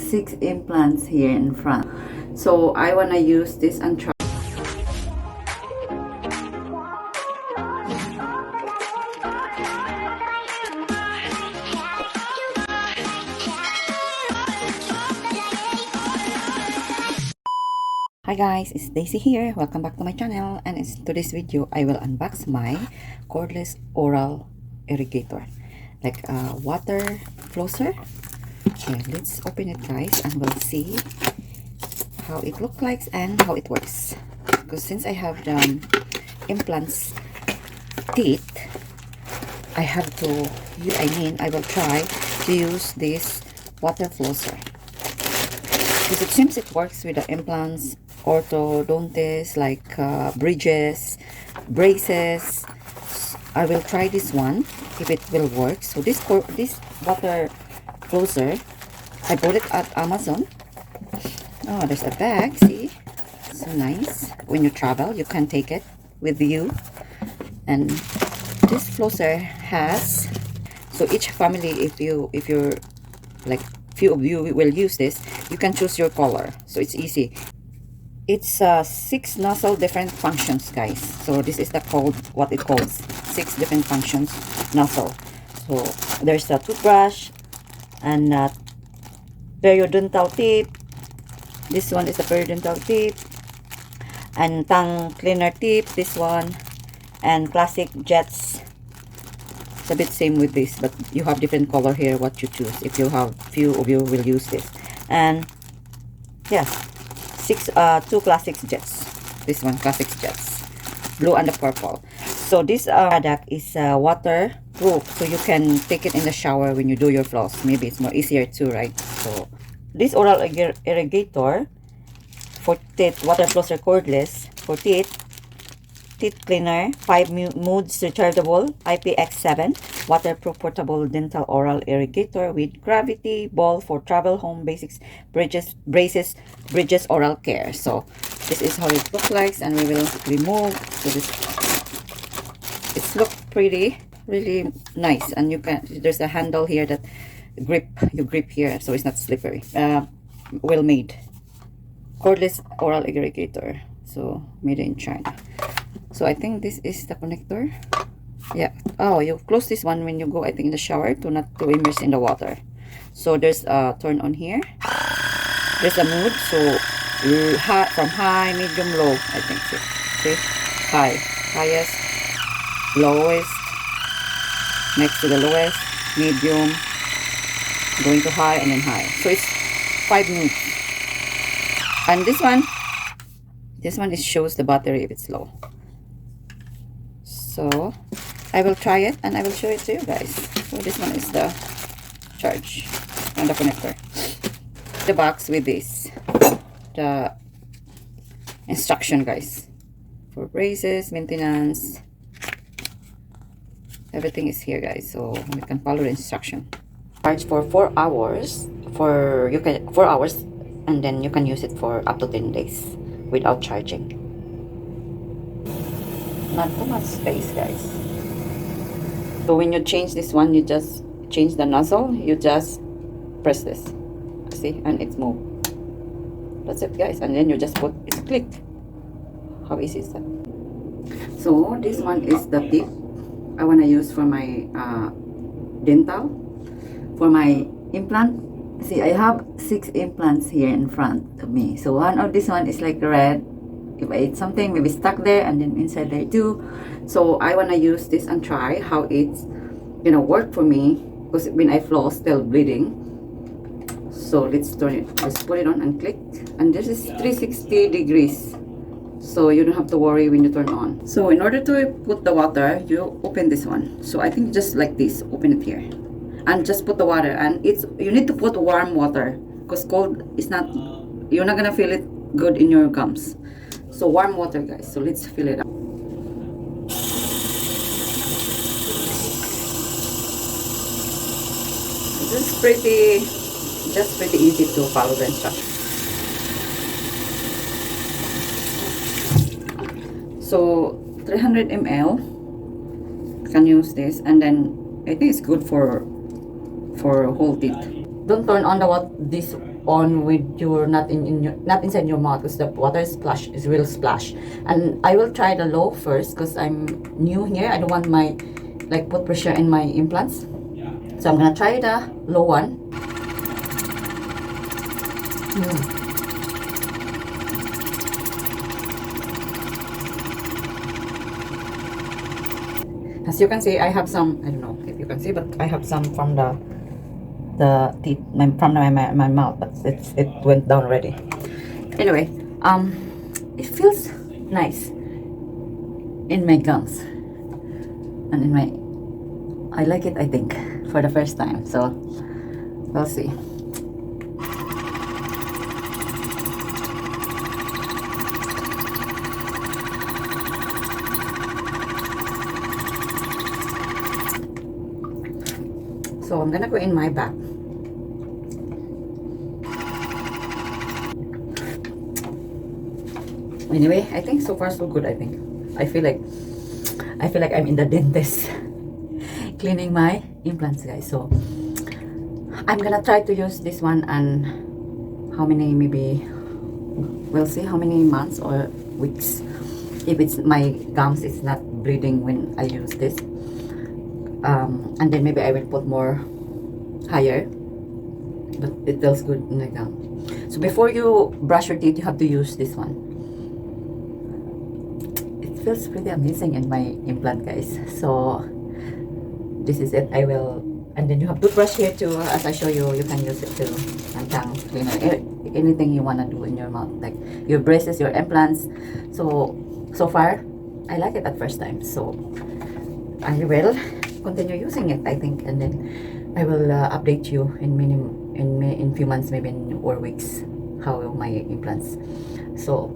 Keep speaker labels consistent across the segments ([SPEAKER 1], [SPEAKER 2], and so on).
[SPEAKER 1] 6 implants here in front, so I want to use this and try. Hi guys, it's Daisy here. Welcome back to my channel, and in today's video I will unbox my cordless oral irrigator, like a water flosser. Okay, let's open it guys and we'll see how it looks like and how it works. Because since I have the implants teeth, I have to I will try to use this water flosser because it seems it works with the implants, orthodontists, like bridges, braces. I will try this one if it will work. So this water flosser, I bought it at Amazon. Oh, there's a bag, see, so nice. When you travel you can take it with you. And this flosser has, so each family, if you're like few of you will use this, you can choose your color, so it's easy. It's 6 nozzle different functions guys. So this is the code, what it calls 6 different functions nozzle. So there's a toothbrush and periodontal tip. This one is the periodontal tip, and tongue cleaner tip, this one, and classic jets. It's a bit same with this, but you have different color here what you choose if you have few of you will use this. And yeah, 2 classic jets. This one classic jets, blue and the purple. So this product is waterproof, so you can take it in the shower when you do your floss. Maybe it's more easier too, right? So this oral irrigator for teeth, water flosser cordless for teeth cleaner, 5 modes rechargeable, IPX7, waterproof portable dental oral irrigator with gravity ball for travel, home basics, braces, bridges, oral care. So this is how it looks like, and we will remove. So this, it's look pretty, really nice, and you can, there's a handle here that you grip here, so it's not slippery. Well made cordless oral irrigator, so made in China. So I think this is the connector. Yeah. Oh, you close this one when you go, I think, in the shower, to not to immerse in the water. So there's a turn on here. There's a mode, so high, from high, medium, low, I think. See, high, highest, lowest, next to the lowest, medium, going to high, and then high. So it's 5 modes. And this one it shows the battery if it's low. So I will try it and I will show it to you guys. So this one is the charge and the connector, the box with this, the instruction guys, for braces, maintenance, everything is here guys, so you can follow the instruction. Charge for 4 hours, 4 hours, and then you can use it for up to 10 days without charging. Not too much space guys. So when you change this one, you just change the nozzle, you just press this, see, and it's moved. That's it guys, and then you just put, it's clicked. How easy is that? So this one is the tip I want to use for my dental, for my implant. See, I have 6 implants here in front of me. So one of this one is like red. If I ate something, maybe stuck there, and then inside there too. So I want to use this and try how it's gonna work for me, because when I floss, still bleeding. So let's turn it, just put it on and click, and this is 360 degrees, so you don't have to worry when you turn on. So in order to put the water, you open this one. So I think just like this, open it here, and just put the water. And you need to put warm water, because cold is not, you're not gonna feel it good in your gums. So warm water guys, so let's fill it up. This is just pretty easy to follow the instructions. So 300 ml, can use this, and then I think it's good for whole teeth. Don't turn on this on with your not inside your mouth, because the water will splash. And I will try the low first because I'm new here. I don't want my put pressure in my implants, so I'm gonna try the low one. As you can see, I have some, I don't know if you can see, but I have some from the teeth, from my mouth, but it went down already. Anyway, it feels nice in my gums and in my, I like it, I think, for the first time, so we'll see. So I'm gonna go in my back. Anyway, I think so far so good. I think I feel like I'm in the dentist cleaning my implants, guys. So I'm gonna try to use this one, and how many, maybe we'll see how many months or weeks, if it's my gums is not bleeding when I use this. And then maybe I will put more higher, but it feels good in the gum. So before you brush your teeth, you have to use this one. It feels pretty amazing in my implant, guys. So this is it. I will, and then you have to brush here too. As I show you, you can use it too, and tongue cleaner, anything you wanna do in your mouth, like your braces, your implants. So far, I like it at first time. So I will continue using it, I think, and then I will update you in few months, maybe or weeks, how my implants. So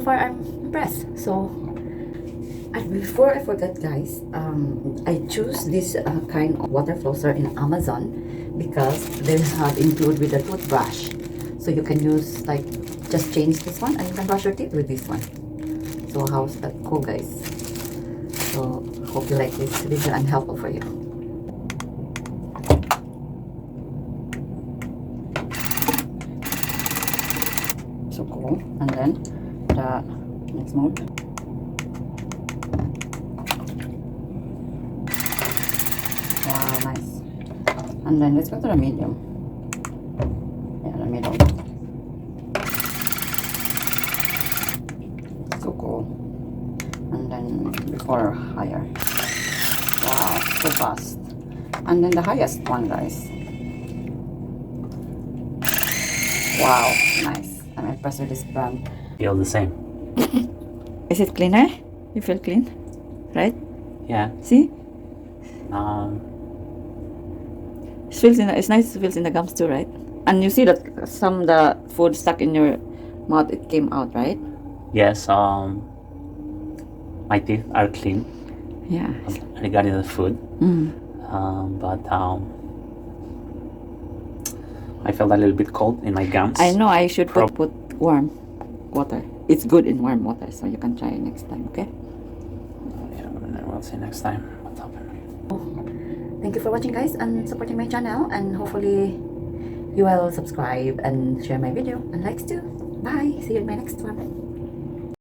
[SPEAKER 1] far I'm impressed. So, and before I forget, guys, I choose this kind of water flosser in Amazon because they have included with the toothbrush, so you can use just change this one and you can brush your teeth with this one. So how's that cool, guys? So hope you like this video and helpful for you. So cool. And then the next mode. Wow, nice. And then let's go to the medium. Yeah, the middle. So cool. And then before higher. Wow, so fast. And then the highest one, guys. Wow, nice. I'm impressed with this brand.
[SPEAKER 2] Feel the same.
[SPEAKER 1] Is it cleaner? You feel clean, right?
[SPEAKER 2] Yeah.
[SPEAKER 1] See? It feels it's nice. It feels in the gums too, right? And you see that some the food stuck in your mouth, it came out, right?
[SPEAKER 2] Yes. My teeth are clean.
[SPEAKER 1] Yeah.
[SPEAKER 2] Regarding the food. But I felt a little bit cold in my gums.
[SPEAKER 1] I know I should put warm water. It's good in warm water, so you can try it next time, okay?
[SPEAKER 2] Yeah, and then we'll see next time what's happening.
[SPEAKER 1] Thank you for watching, guys, and supporting my channel, and hopefully you will subscribe and share my video and likes too. Bye. See you in my next one.